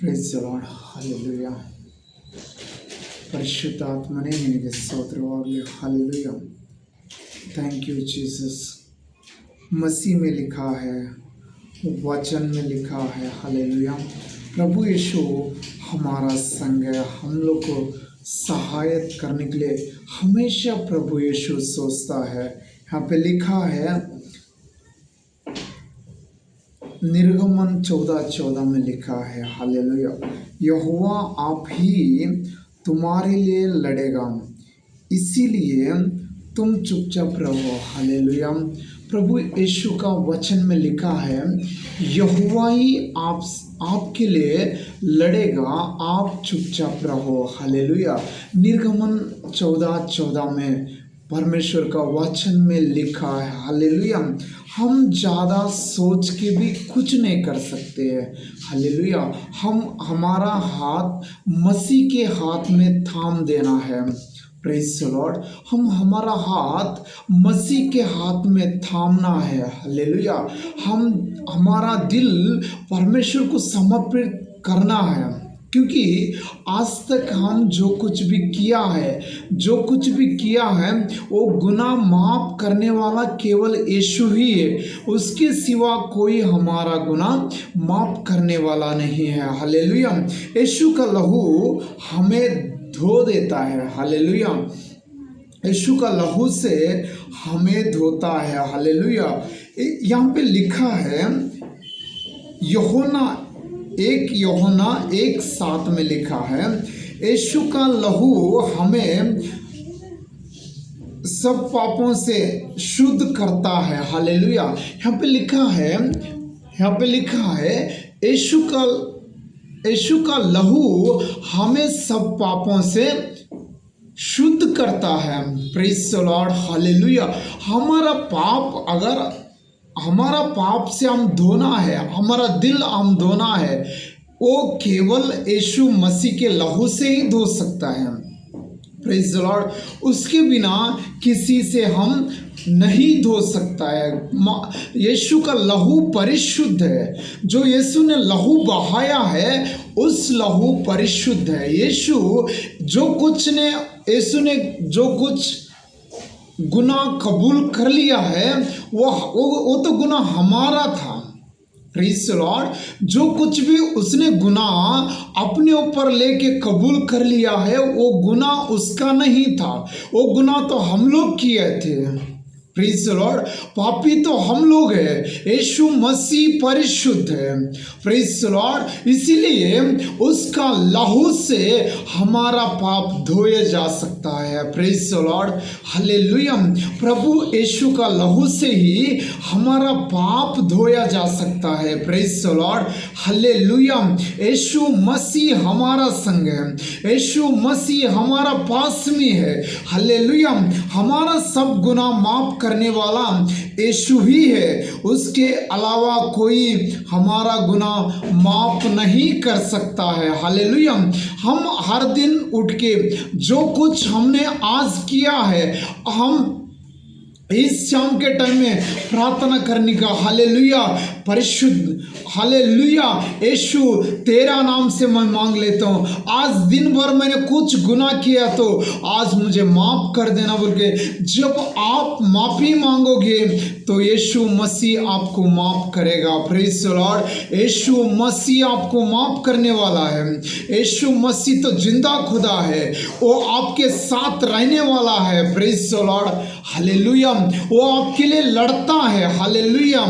Praise the Lord hallelujah. పరిశుద్ధాత్మనే నినಗೆ स्तोत्रवागಲಿ. हालेलुया. Thank you Jesus. मसीह में लिखा है, वचन में लिखा है, हालेलुया, प्रभु यीशु हमारा संग है. हम लोग को सहायता करने के लिए हमेशा प्रभु यीशु सोचता है. यहाँ पे लिखा है निर्गमन 14:14 में लिखा है, हालेलुया, यहोवा आप ही तुम्हारे लिए लड़ेगा, इसीलिए तुम चुपचाप रहो. हालेलुया. प्रभु यीशु का वचन में लिखा है यहोवा ही आपके लिए लड़ेगा, आप चुपचाप रहो. हालेलुया. निर्गमन 14:14 में परमेश्वर का वचन में लिखा है. हालेलुया. हम ज़्यादा सोच के भी कुछ नहीं कर सकते हैं. हालेलुया. हमारा हाथ मसीह के हाथ में थाम देना है. Praise the Lord. हमारा हाथ मसीह के हाथ में थामना है. हालेलुया. हमारा दिल परमेश्वर को समर्पित करना है, क्योंकि आज तक हम जो कुछ भी किया है वो गुनाह माफ करने वाला केवल यीशु ही है. उसके सिवा कोई हमारा गुनाह माफ करने वाला नहीं है. हालेलुया. यीशु का लहू हमें धो देता है. हालेलुया. यीशु का लहू से हमें धोता है. हालेलुया. यहाँ पे लिखा है यूहन्ना 1:7 में लिखा है यीशु का लहू हमें सब पापों से शुद्ध करता है. हालेलुया. यहाँ पे लिखा है यीशु का लहू हमें सब पापों से शुद्ध करता है. Praise the Lord. हालेलुया. हमारा पाप से हम धोना है, हमारा दिल हम धोना है, वो केवल यीशु मसीह के लहू से ही धो सकता है. Praise the Lord. उसके बिना किसी से हम नहीं धो सकता है. यीशु का लहू परिशुद्ध है. जो यीशु ने लहू बहाया है उस लहू परिशुद्ध है. यीशु ने जो कुछ गुनाह कबूल कर लिया है वो तो गुनाह हमारा था. Praise the Lord. जो कुछ भी उसने गुनाह अपने ऊपर लेके कबूल कर लिया है वो गुनाह उसका नहीं था, वो गुनाह तो हम लोग किए थे. Praise the Lord. पापी तो हम लोग हैं, यीशु मसीह परिशुद्ध है. Praise the Lord. इसीलिए उसका लहू से हमारा पाप धोया जा सकता है. Praise the Lord. हालेलुया. प्रभु यीशु का लहू से ही हमारा पाप धोया जा सकता है. Praise the Lord. हालेलुया. यीशु मसीह हमारा संग है, यीशु मसीह हमारा पास में है. हालेलुया. हमारा सब गुनाह माफ करने वाला यीशु ही है. उसके अलावा कोई हमारा गुनाह माफ नहीं कर सकता है. हालेलुया. हम हर दिन उठ के जो कुछ हमने आज किया है हम इस शाम के टाइम में प्रार्थना करने का. हालेलुया. परिशुद्ध. हालेलुया. यीशु तेरा नाम से मैं मांग लेता हूँ, आज दिन भर मैंने कुछ गुनाह किया तो आज मुझे माफ कर देना बोल के जब आप माफ़ी मांगोगे तो यीशु मसीह आपको माफ करेगा. Praise the Lord. यीशु मसीह आपको माफ करने वाला है. यीशु मसीह तो जिंदा खुदा है, वो आपके साथ रहने वाला है. Praise the Lord. हालेलुया. वो आपके लिए लड़ता है. हालेलुया.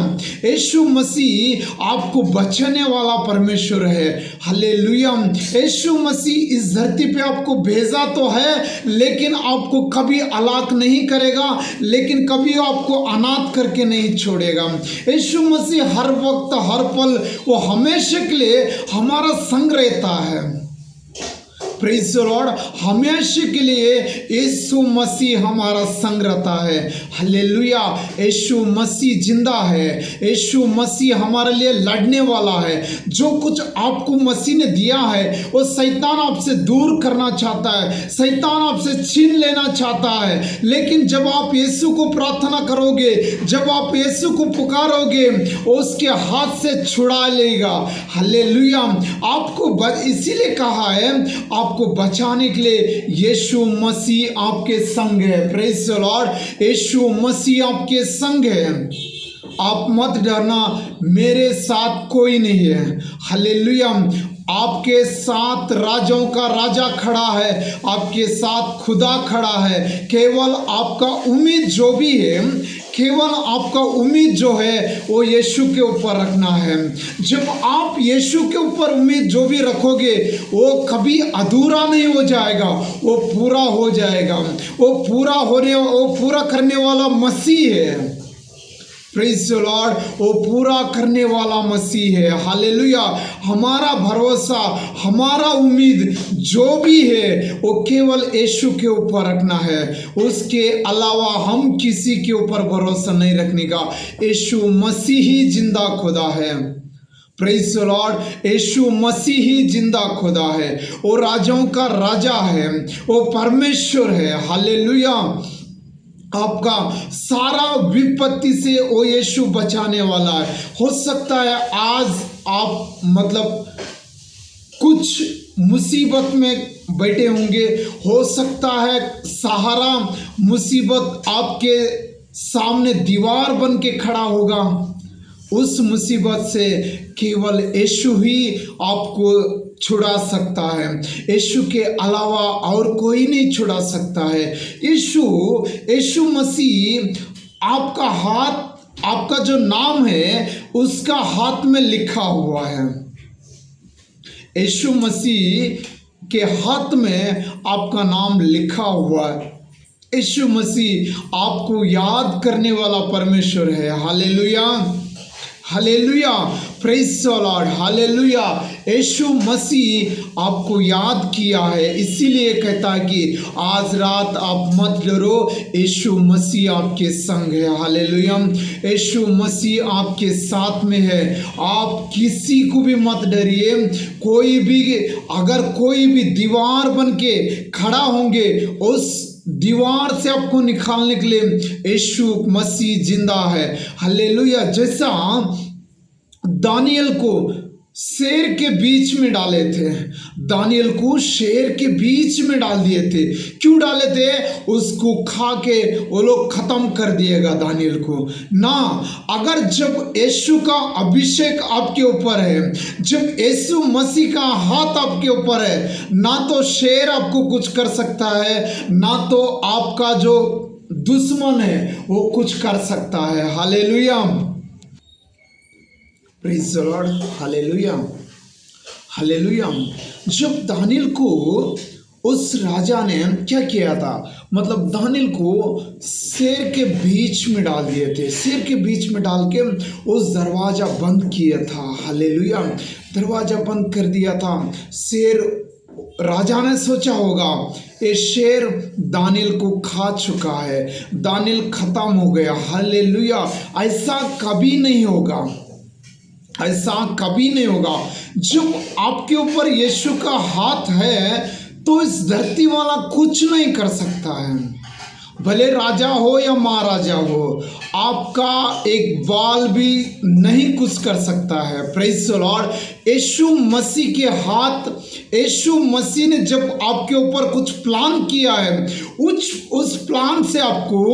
यीशु मसीह आपको बचाने वाला परमेश्वर है. हालेलुया. यीशु मसीह इस धरती पे आपको भेजा तो है, लेकिन आपको कभी अलग नहीं करेगा, लेकिन कभी आपको अनाथ करके नहीं छोड़ेगा. यीशु मसीह हर वक्त हर पल वो हमेशा के लिए हमारा संग रहता है. प्रेज द लॉर्ड, हमेशा के लिए यीशु मसीह हमारा संग रहता है। हालेलुया, यीशु मसीह जिंदा है, यीशु मसीह हमारे लिए लड़ने वाला है। जो कुछ आपको मसीह ने दिया है वो शैतान आपसे दूर करना चाहता है, शैतान आपसे छीन लेना चाहता है। लेकिन जब आप यीशु को प्रार्थना करोगे, जब आप यीशु को पुकारोगे, उसके हाथ से छुड़ा लेगा। हालेलुया, आपको इसीलिए कहा है आपको बचाने के लिए यीशु मसीह आपके संग है। प्रेज द लॉर्ड, यीशु मसीह आपके संग है। आप मत डरना, मेरे साथ कोई नहीं है। हालेलुया, आपके साथ राजाओं का राजा खड़ा है, आपके साथ खुदा खड़ा है। केवल आपका उम्मीद जो भी है, केवल आपका उम्मीद जो है वो यीशु के ऊपर रखना है। जब आप यीशु के ऊपर उम्मीद जो भी रखोगे वो कभी अधूरा नहीं हो जाएगा, वो पूरा हो जाएगा। वो पूरा करने वाला मसीह है। प्रेज द लॉर्ड, वो पूरा करने वाला मसीह है। हालेलुया, हमारा भरोसा, हमारा उम्मीद जो भी है वो केवल यीशु के ऊपर रखना है। उसके अलावा हम किसी के ऊपर भरोसा नहीं रखने का। यीशु मसीह ही जिंदा खुदा है। प्रेज द लॉर्ड, यीशु मसीह ही जिंदा खुदा है। वो राजाओं का राजा है, वो परमेश्वर है। हालेलुया, आपका सारा विपत्ति से वो यीशु बचाने वाला है। हो सकता है आज आप कुछ मुसीबत में बैठे होंगे, हो सकता है सहारा मुसीबत आपके सामने दीवार बन के खड़ा होगा। उस मुसीबत से केवल यीशु ही आपको छुड़ा सकता है, यीशु के अलावा और कोई नहीं छुड़ा सकता है। यीशु मसीह आपका हाथ, आपका जो नाम है उसका हाथ में लिखा हुआ है। यीशु मसीह के हाथ में आपका नाम लिखा हुआ है। यीशु मसीह आपको याद करने वाला परमेश्वर है। Hallelujah, hallelujah, praise the Lord, hallelujah. यीशु मसीह आपको याद किया है, इसीलिए कहता है कि आज रात आप मत डरो, यीशु मसीह आपके संग है। हालेलुया, यीशु मसीह आपके साथ में है। आप किसी को भी मत डरिए। अगर कोई भी दीवार बन के खड़ा होंगे, उस दीवार से आपको निकालने के लिए यीशु मसीह जिंदा है। हालेलुया, जैसा दानियल को शेर के बीच में डाले थे, दानियल को शेर के बीच में डाल दिए थे। क्यों डाले थे? उसको खा के वो लोग खत्म कर दिएगा दानियल को ना। अगर जब यीशु का अभिषेक आपके ऊपर है, जब यीशु मसीह का हाथ आपके ऊपर है, ना तो शेर आपको कुछ कर सकता है, ना तो आपका जो दुश्मन है वो कुछ कर सकता है। Hallelujah, praise the Lord, hallelujah, hallelujah. जब दानियल को उस राजा ने क्या किया था, दानियल को शेर के बीच में डाल दिए थे, शेर के बीच में डाल के उस दरवाजा बंद किया था। हालेलुया, दरवाजा बंद कर दिया था। शेर, राजा ने सोचा होगा ये शेर दानियल को खा चुका है, दानियल खत्म हो गया। हालेलुया, ऐसा कभी नहीं होगा, ऐसा कभी नहीं होगा। जब आपके ऊपर यीशु का हाथ है तो इस धरती वाला कुछ नहीं कर सकता है। भले राजा हो या महाराजा हो, आपका एक बाल भी नहीं कुछ कर सकता है। प्रेज द लॉर्ड, यीशु मसीह के हाथ, यीशु मसीह ने जब आपके ऊपर कुछ प्लान किया है, उस प्लान से आपको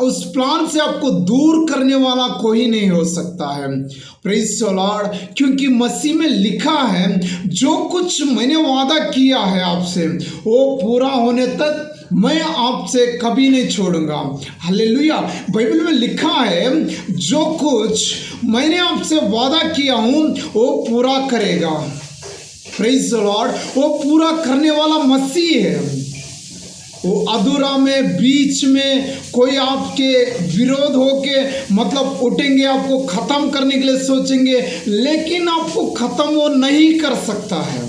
उस प्लान से आपको दूर करने वाला कोई नहीं हो सकता है। प्रेज द लॉर्ड, क्योंकि मसीह में लिखा है जो कुछ मैंने वादा किया है आपसे वो पूरा होने तक मैं आपसे कभी नहीं छोड़ूंगा। हालेलुया, बाइबल में लिखा है जो कुछ मैंने आपसे वादा किया हूं वो पूरा करेगा। प्रेज द लॉर्ड, वो पूरा करने वाला मसीह है। वो अधूरा में, बीच में कोई आपके विरोध होके उठेंगे, आपको खत्म करने के लिए सोचेंगे, लेकिन आपको खत्म वो नहीं कर सकता है।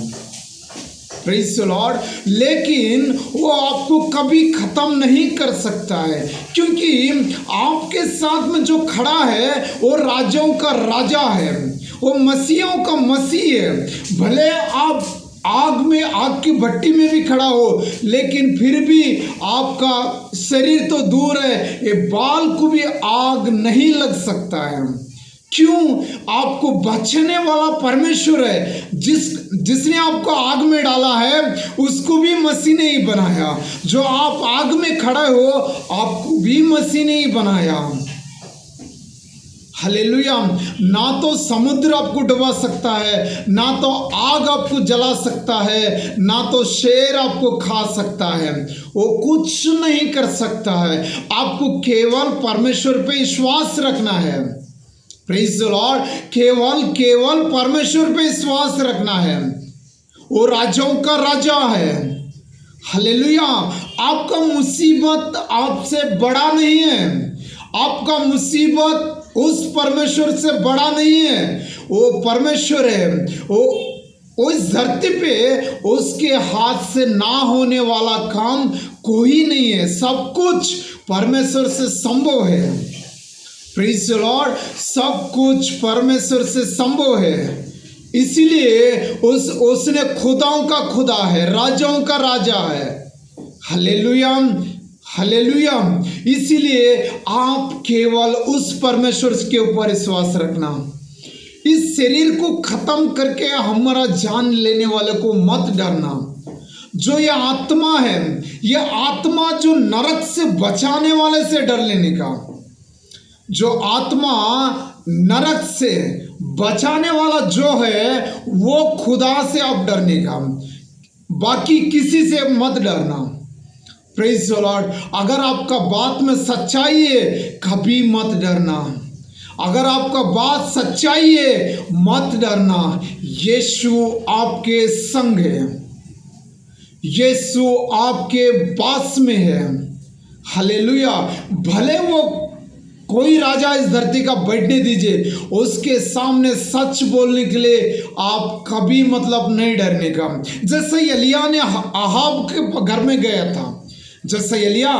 Praise the Lord. लेकिन वो आपको कभी खत्म नहीं कर सकता है, क्योंकि आपके साथ में जो खड़ा है वो राजाओं का राजा है, वो मसीहों का मसीह है। भले आप आग की भट्टी में भी खड़ा हो, लेकिन फिर भी आपका शरीर तो दूर है, ये बाल को भी आग नहीं लग सकता है। क्यों? आपको बचाने वाला परमेश्वर है। जिसने आपको आग में डाला है उसको भी मसीह ने ही बनाया। जो आप आग में खड़े हो आपको भी मसीह ने ही बनाया। हालेलुया। ना तो समुद्र आपको डुबा सकता है, ना तो आग आपको जला सकता है, ना तो शेर आपको खा सकता है। वो कुछ नहीं कर सकता है। आपको केवल परमेश्वर पे विश्वास रखना है। Praise the Lord. केवल परमेश्वर पे विश्वास रखना है। वो राजाओं का राजा है। हालेलुया। आपका मुसीबत आपसे बड़ा नहीं है। आपका मुसीबत उस परमेश्वर से बड़ा नहीं है। वो परमेश्वर है। वो इस धरती पे उसके हाथ से ना होने वाला काम कोई नहीं है। सब कुछ परमेश्वर से संभव है। Praise the Lord. सब कुछ परमेश्वर से संभव है। इसीलिए उसने खुदाओं का खुदा है, राजाओं का राजा है। Hallelujah, hallelujah. इसीलिए आप केवल उस परमेश्वर के ऊपर विश्वास रखना। इस शरीर को खत्म करके हमारा जान लेने वाले को मत डरना। जो ये आत्मा है, ये आत्मा जो नरक से बचाने वाले से डर लेने का। जो आत्मा नरक से बचाने वाला जो है वो खुदा से आप डरने का, बाकी किसी से मत डरना। Praise the Lord. अगर आपका बात में सच्चाई है कभी मत डरना। अगर आपका बात सच्चाई है मत डरना। यीशु आपके संग है। यीशु आपके पास में है। हालेलुया। भले वो कोई राजा इस धरती का बैठने दीजिए, उसके सामने सच बोलने के लिए आप कभी मतलब नहीं डरने का। जैसे एलिया ने अहाब के घर में गया था, जैसे एलिया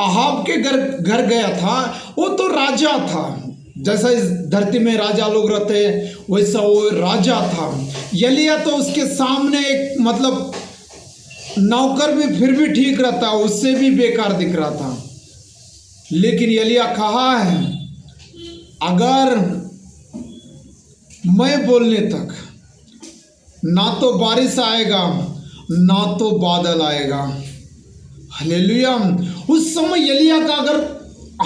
अहाब के घर गया था, वो तो राजा था। जैसा इस धरती में राजा लोग रहते हैं वैसा वो राजा था। एलिया तो उसके सामने एक मतलब नौकर भी फिर भी ठीक रहता, उससे भी बेकार दिख रहा था। लेकिन एलिया कहा है, अगर मैं बोलने तक ना तो बारिश आएगा ना तो बादल आएगा। हालेलुया। उस समय एलिया का अगर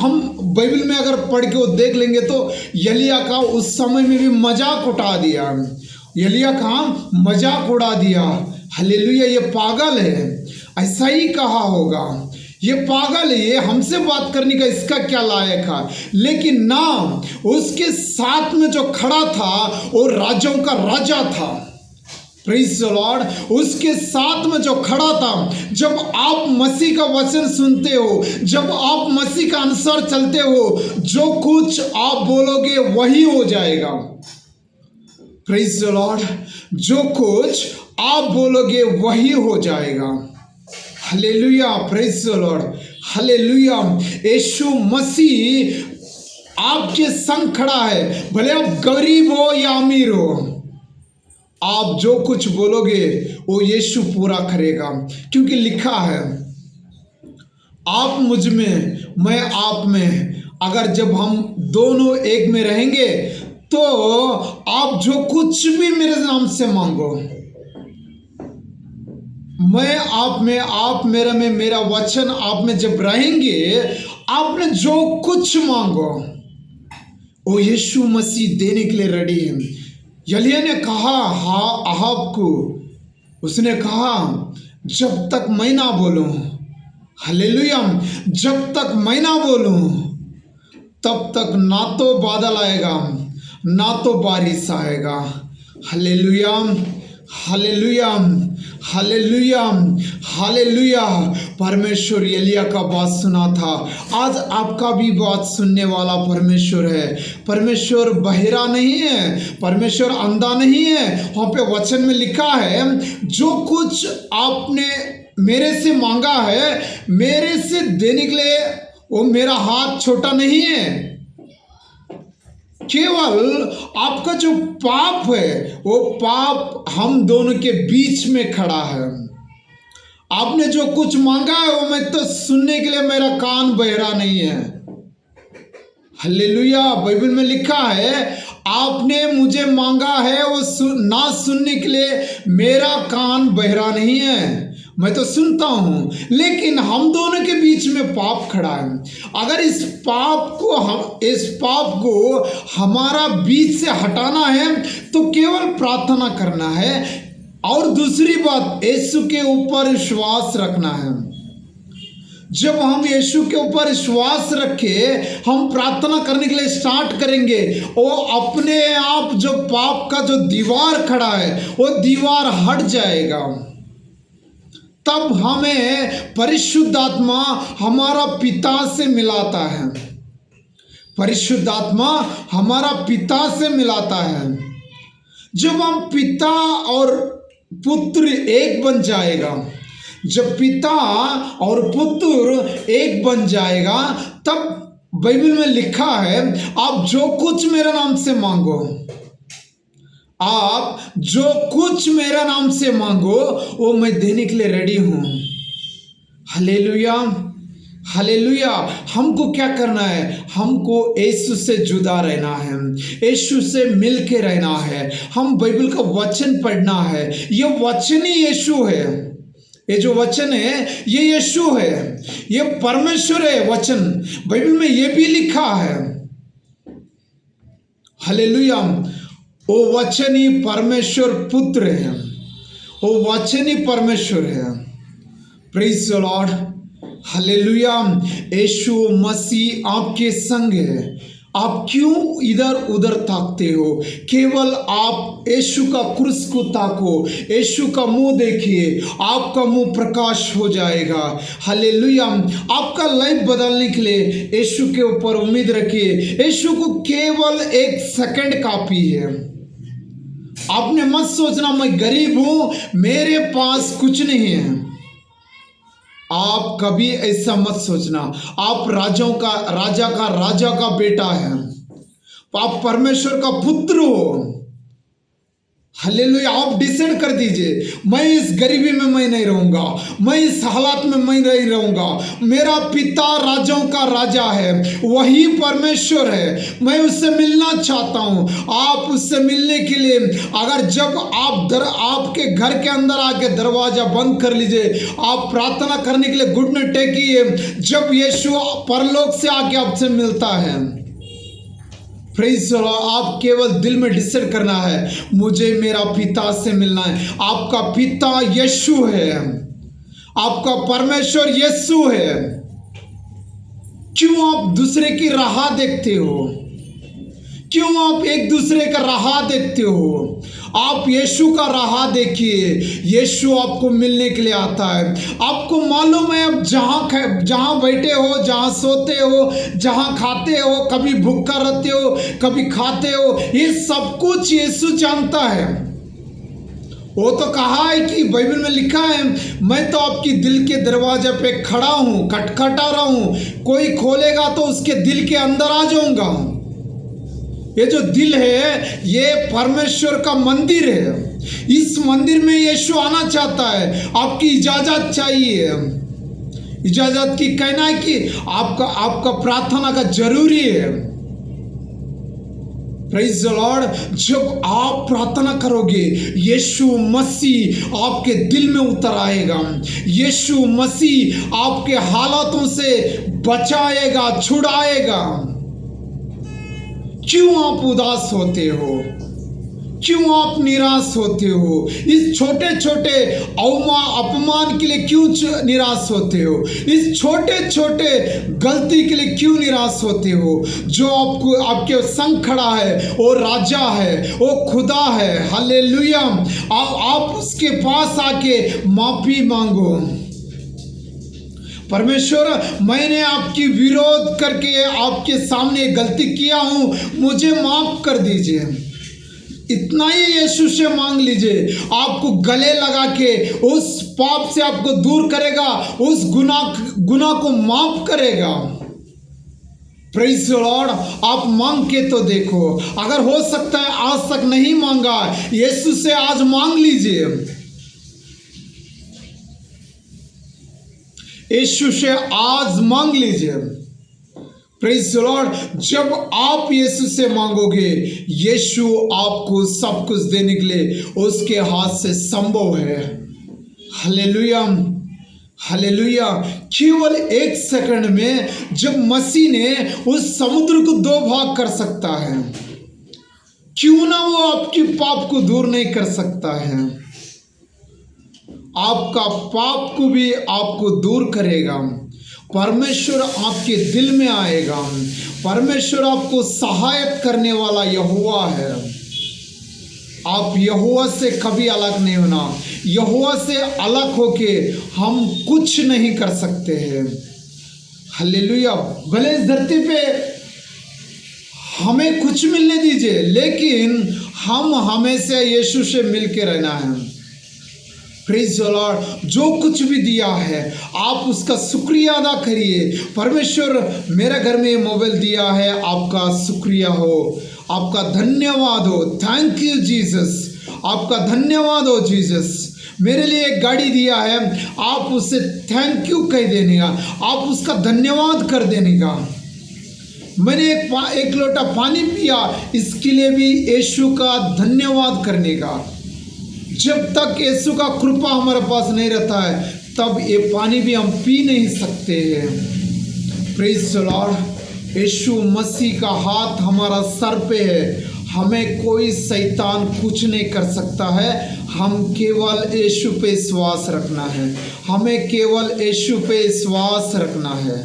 हम बाइबल में अगर पढ़ के वो देख लेंगे तो एलिया का उस समय में भी मजाक उड़ा दिया। एलिया का मजाक उड़ा दिया। हालेलुया। ये पागल है, ऐसा ही कहा होगा, ये पागल है, ये हमसे बात करने का इसका क्या लायक है। लेकिन ना, उसके साथ में जो खड़ा था वो राजाओं का राजा था। Praise the Lord. उसके साथ में जो खड़ा था, जब आप मसीह का वचन सुनते हो, जब आप मसीह का अनुसार चलते हो, जो कुछ आप बोलोगे वही हो जाएगा। Praise the Lord. जो कुछ आप बोलोगे वही हो जाएगा। Hallelujah. Praise the Lord. Hallelujah. यीशु मसीह आपके संग खड़ा है। भले आप गरीब हो या अमीर हो, आप जो कुछ बोलोगे वो यीशु पूरा करेगा। क्योंकि लिखा है, आप मुझ में मैं आप में, अगर जब हम दोनों एक में रहेंगे तो आप जो कुछ भी मेरे नाम से मांगो, मैं आप में, आप मेरे में, मेरा वचन आप में जब रहेंगे, आपने जो कुछ मांगो वो यीशु मसीह देने के लिए रेडी है। एलिया ने कहा अहाब को, उसने कहा जब तक मैं ना बोलूं, हालेलुया, जब तक मैं ना बोलूं तब तक ना तो बादल आएगा ना तो बारिश आएगा। Hallelujah, hallelujah, hallelujah, hallelujah. परमेश्वर एलिया का बात सुना था, आज आपका भी बात सुनने वाला परमेश्वर है। परमेश्वर बहिरा नहीं है, परमेश्वर अंधा नहीं है। वहाँ पे वचन में लिखा है, जो कुछ आपने मेरे से मांगा है, मेरे से देने के लिए वो मेरा हाथ छोटा नहीं है। केवल आपका जो पाप है, वो पाप हम दोनों के बीच में खड़ा है। आपने जो कुछ मांगा है, वो मैं तो सुनने के लिए मेरा कान बहरा नहीं है। हालेलुया। बाइबल में लिखा है, आपने मुझे मांगा है, वो ना सुनने के लिए मेरा कान बहरा नहीं है। मैं तो सुनता हूं, लेकिन हम दोनों के बीच में पाप खड़ा है। अगर इस पाप को हमारा बीच से हटाना है, तो केवल प्रार्थना करना है, और दूसरी बात, यीशु के ऊपर विश्वास रखना है। जब हम यीशु के ऊपर विश्वास रखे, हम प्रार्थना करने के लिए स्टार्ट करेंगे, वो अपने आप जो पाप का जो दीवार खड़ा है, वो दीवार हट जाएगा। तब हमें परिशुद्ध आत्मा हमारा पिता से मिलाता है। परिशुद्ध आत्मा हमारा पिता से मिलाता है। जब हम पिता और पुत्र एक बन जाएगा, जब पिता और पुत्र एक बन जाएगा, तब बाइबल में लिखा है, आप जो कुछ मेरे नाम से मांगो, आप जो कुछ मेरा नाम से मांगो, वो मैं देने के लिए रेडी हूं। Hallelujah, hallelujah. हमको क्या करना है? हमको यीशु से जुदा रहना है, यीशु से मिल के रहना है। हम बाइबल का वचन पढ़ना है। ये वचन ही यीशु है। ये जो वचन है, ये यीशु है, ये परमेश्वर है। वचन बाइबल में ये भी लिखा है। हालेलुया। वो वचन ही परमेश्वर पुत्र है, वो वचन ही परमेश्वर है। Praise the Lord, hallelujah. यीशु मसीह आपके संग है। आप क्यों इधर उधर ताकते हो? केवल आप यीशु का क्रूस को ताको, यीशु का मुंह देखिए, आपका मुंह प्रकाश हो जाएगा। हालेलुया। आपका लाइफ बदलने के लिए यीशु के ऊपर उम्मीद रखिए। यीशु को केवल एक सेकंड काफी है। आपने मत सोचना मैं गरीब हूं, मेरे पास कुछ नहीं है। आप कभी ऐसा मत सोचना। आप राजा का बेटा है, आप परमेश्वर का पुत्र हो। हालेलुया। आप डिसाइड कर दीजिए, मैं इस गरीबी में मैं नहीं रहूंगा, मैं इस हालात में मैं नहीं रहूंगा। मेरा पिता राजाओं का राजा है, वही परमेश्वर है। मैं उससे मिलना चाहता हूं। आप उससे मिलने के लिए, अगर जब आपके घर के अंदर आके दरवाजा बंद कर लीजिए, आप प्रार्थना करने के लिए घुटने टेकिए। जब यीशु परलोक से आके आपसे मिलता है, प्रेज़ द लॉर्ड, आप केवल दिल में डिसाइड करना है, मुझे मेरा पिता से मिलना है। आपका पिता यीशु है, आपका परमेश्वर यीशु है। क्यों आप दूसरे की राह देखते हो? क्यों आप एक दूसरे का राह देखते हो? आप यीशु का राह देखिए। यीशु आपको मिलने के लिए आता है। आपको मालूम है, आप जहाँ बैठे हो, जहाँ सोते हो, जहाँ खाते हो, कभी भूखा रहते हो, कभी खाते हो, ये सब कुछ यीशु जानता है। वो तो कहा है कि बाइबल में लिखा है, मैं तो आपकी दिल के दरवाजे पे खड़ा हूँ, खटखटा रहा हूँ, कोई खोलेगा तो उसके दिल के अंदर आ जाऊंगा। ये जो दिल है, ये परमेश्वर का मंदिर है। इस मंदिर में यीशु आना चाहता है। आपकी इजाजत चाहिए। इजाजत की कहना है कि आपका प्रार्थना का जरूरी है। Praise the Lord. जब आप प्रार्थना करोगे, यीशु मसीह आपके दिल में उतर आएगा। यीशु मसीह आपके हालातों से बचाएगा, छुड़ाएगा। क्यों आप उदास होते हो? क्यों आप निराश होते हो? इस छोटे छोटे अपमान के लिए क्यों निराश होते हो? इस छोटे छोटे गलती के लिए क्यों निराश होते हो? जो आपको आपके संग खड़ा है वो राजा है, वो खुदा है। हालेलुया। आप उसके पास आके माफी मांगो। परमेश्वर, मैंने आपकी विरोध करके आपके सामने गलती किया हूं, मुझे माफ कर दीजिए। इतना ही यीशु से मांग लीजिए, आपको गले लगा के उस पाप से आपको दूर करेगा, उस गुनाह को माफ करेगा। Praise the Lord. आप मांग के तो देखो, अगर हो सकता है आज तक नहीं मांगा, यीशु से आज मांग लीजिए। यीशु से आज मांग लीजिए। Praise the Lord. जब आप यीशु से मांगोगे, यीशु आपको सब कुछ देने के लिए उसके हाथ से संभव है। Hallelujah, hallelujah. केवल 1 सेकंड में जब मसीह ने उस समुद्र को 2 भाग कर सकता है, क्यों ना वो आपकी पाप को दूर नहीं कर सकता है? आपका पाप को भी आपको दूर करेगा। परमेश्वर आपके दिल में आएगा। परमेश्वर आपको सहायता करने वाला यहोवा है। आप यहोवा से कभी अलग नहीं होना। यहोवा से अलग होके हम कुछ नहीं कर सकते हैं। हालेलुया। भले इस धरती पे हमें कुछ मिलने दीजिए, लेकिन हम हमेशा यीशु से मिलके रहना है। Praise the Lord. जो कुछ भी दिया है आप उसका शुक्रिया अदा करिए। परमेश्वर, मेरे घर में मोबाइल दिया है, आपका शुक्रिया हो, आपका धन्यवाद हो। Thank you Jesus. आपका धन्यवाद हो जीसस। मेरे लिए एक गाड़ी दिया है, आप उससे थैंक यू कह देने का, आप उसका धन्यवाद कर देने का। मैंने एक लोटा पानी पिया, इसके लिए भी यीशु का धन्यवाद करने का। जब तक यीशु का कृपा हमारे पास नहीं रहता है, तब ये पानी भी हम पी नहीं सकते हैं। Praise the Lord. यीशु मसीह का हाथ हमारा सर पे है, हमें कोई शैतान कुछ नहीं कर सकता है। हम केवल यीशु पे विश्वास रखना है, हमें केवल यीशु पे विश्वास रखना है।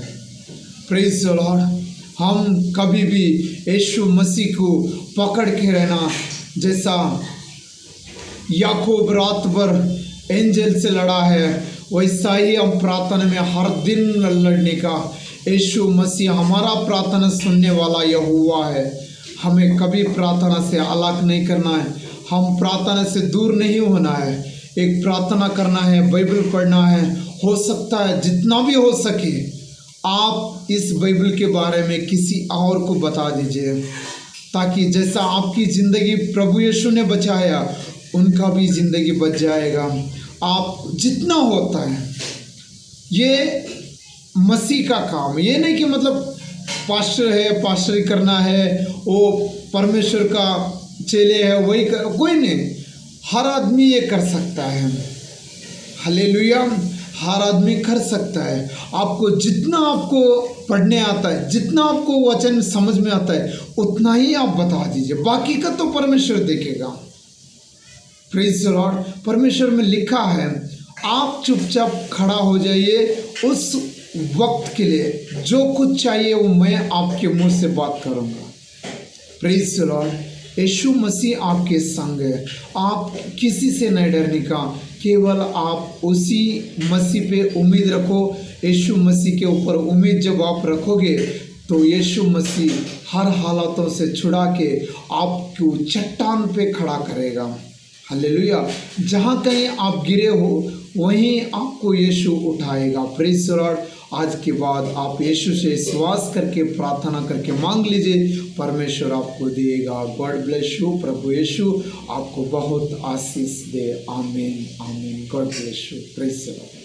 Praise the Lord. हम कभी भी यीशु मसीह को पकड़ के रहना, जैसा याकूब रात भर एंजल से लड़ा है, वैसा ही हम प्रार्थना में हर दिन लड़ने का। यीशु मसीह हमारा प्रार्थना सुनने वाला यहोवा है। हमें कभी प्रार्थना से अलग नहीं करना है, हम प्रार्थना से दूर नहीं होना है। एक प्रार्थना करना है, बाइबल पढ़ना है। हो सकता है जितना भी हो सके आप इस बाइबल के बारे में किसी और को बता दीजिए, ताकि जैसा आपकी ज़िंदगी प्रभु यीशु ने बचाया, उनका भी ज़िंदगी बच जाएगा। आप जितना होता है, ये मसीह का काम, ये नहीं कि मतलब पास्टर है, पास्टरी करना है, वो परमेश्वर का चेले है वही कर, कोई नहीं। हर आदमी ये कर सकता है। हालेलुया। हर आदमी कर सकता है। आपको जितना आपको पढ़ने आता है, जितना आपको वचन समझ में आता है, उतना ही आप बता दीजिए, बाकी का तो परमेश्वर देखेगा। Praise the Lord. परमेश्वर में लिखा है, आप चुपचाप खड़ा हो जाइए, उस वक्त के लिए जो कुछ चाहिए वो मैं आपके मुंह से बात करूंगा। Praise the Lord. यीशु मसीह आपके संग है, आप किसी से नहीं डरने का, केवल आप उसी मसीह पे उम्मीद रखो। यीशु मसीह के ऊपर उम्मीद जब आप रखोगे तो यीशु मसीह हर हालातों से छुड़ा के आपको चट्टान पे खड़ा करेगा। हालेलुया। जहाँ कहीं आप गिरे हो वहीं आपको यीशु उठाएगा। Praise the Lord. आज के बाद आप यीशु से विश्वास करके प्रार्थना करके मांग लीजिए, परमेश्वर आपको देगा। God bless you. प्रभु यीशु आपको बहुत आशीष दे। आमीन, आमीन। God bless you. Praise the Lord.